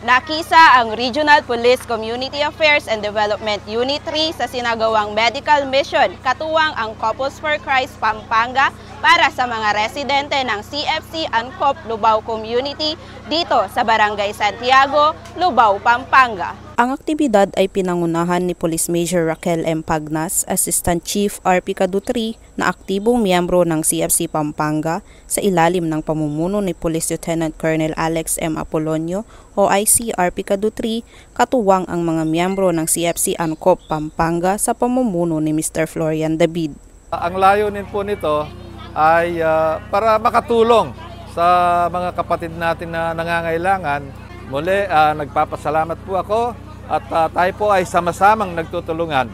Nakisa ang Regional Police Community Affairs and Development Unit 3 sa sinagawang medical mission katuwang ang Couples for Christ Pampanga para sa mga residente ng CFC Ancop Lubao Community dito sa Barangay Santiago, Lubao, Pampanga. Ang aktibidad ay pinangunahan ni Police Major Raquel M. Pagnas, Assistant Chief RP Cadu 3 na aktibong miyembro ng CFC Pampanga sa ilalim ng pamumuno ni Police Lieutenant Colonel Alex M. Apolonio OIC RP Cadu 3, katuwang ang mga miyembro ng CFC Ancop Pampanga sa pamumuno ni Mr. Florian David. Ang layunin po nito ay para makatulong sa mga kapatid natin na nangangailangan. Muli, nagpapasalamat po ako at tayo po ay sama-samang nagtutulungan.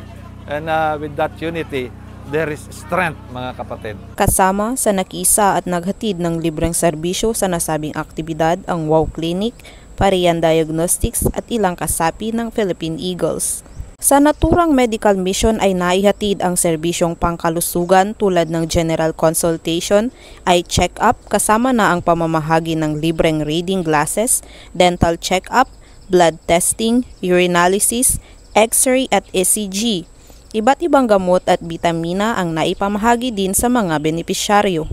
And with that unity, there is strength, mga kapatid. Kasama sa nakisa at naghatid ng libreng serbisyo sa nasabing aktibidad ang WOW Clinic, Parian Diagnostics at ilang kasapi ng Philippine Eagles. Sa naturang medical mission ay naihatid ang serbisyong pangkalusugan tulad ng general consultation, eye check-up kasama na ang pamamahagi ng libreng reading glasses, dental check-up, blood testing, urinalysis, x-ray at ECG. Iba't ibang gamot at bitamina ang naipamahagi din sa mga benepisyaryo.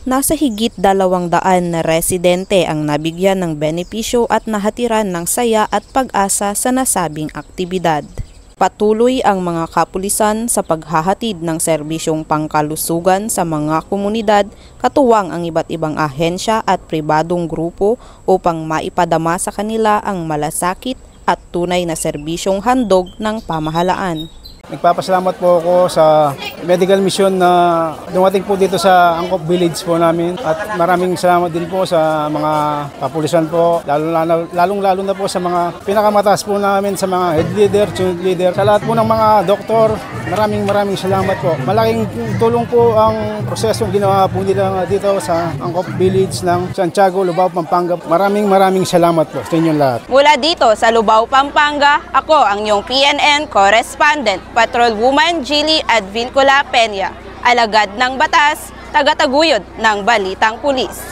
Nasa higit 200 na residente ang nabigyan ng benepisyo at nahatiran ng saya at pag-asa sa nasabing aktibidad. Patuloy ang mga kapulisan sa paghahatid ng serbisyong pangkalusugan sa mga komunidad katuwang ang iba't ibang ahensya at pribadong grupo upang maipadama sa kanila ang malasakit at tunay na serbisyong handog ng pamahalaan. Nagpapasalamat po ako sa medical mission na dumating po dito sa Ancop Village po namin at maraming salamat din po sa mga kapulisan po, lalong-lalo na po sa mga pinakamataas po namin sa mga head leader, unit leader, sa lahat po ng mga doktor, maraming salamat po. Malaking tulong po ang prosesong ginawa po nila dito sa Ancop Village ng Santiago, Lubao, Pampanga. Maraming salamat po sa inyong lahat. Mula dito sa Lubao, Pampanga, ako ang iyong PNN correspondent, Patrol Woman Jilly Advincula Peña, alagad ng batas, tagataguyod ng Balitang Pulis.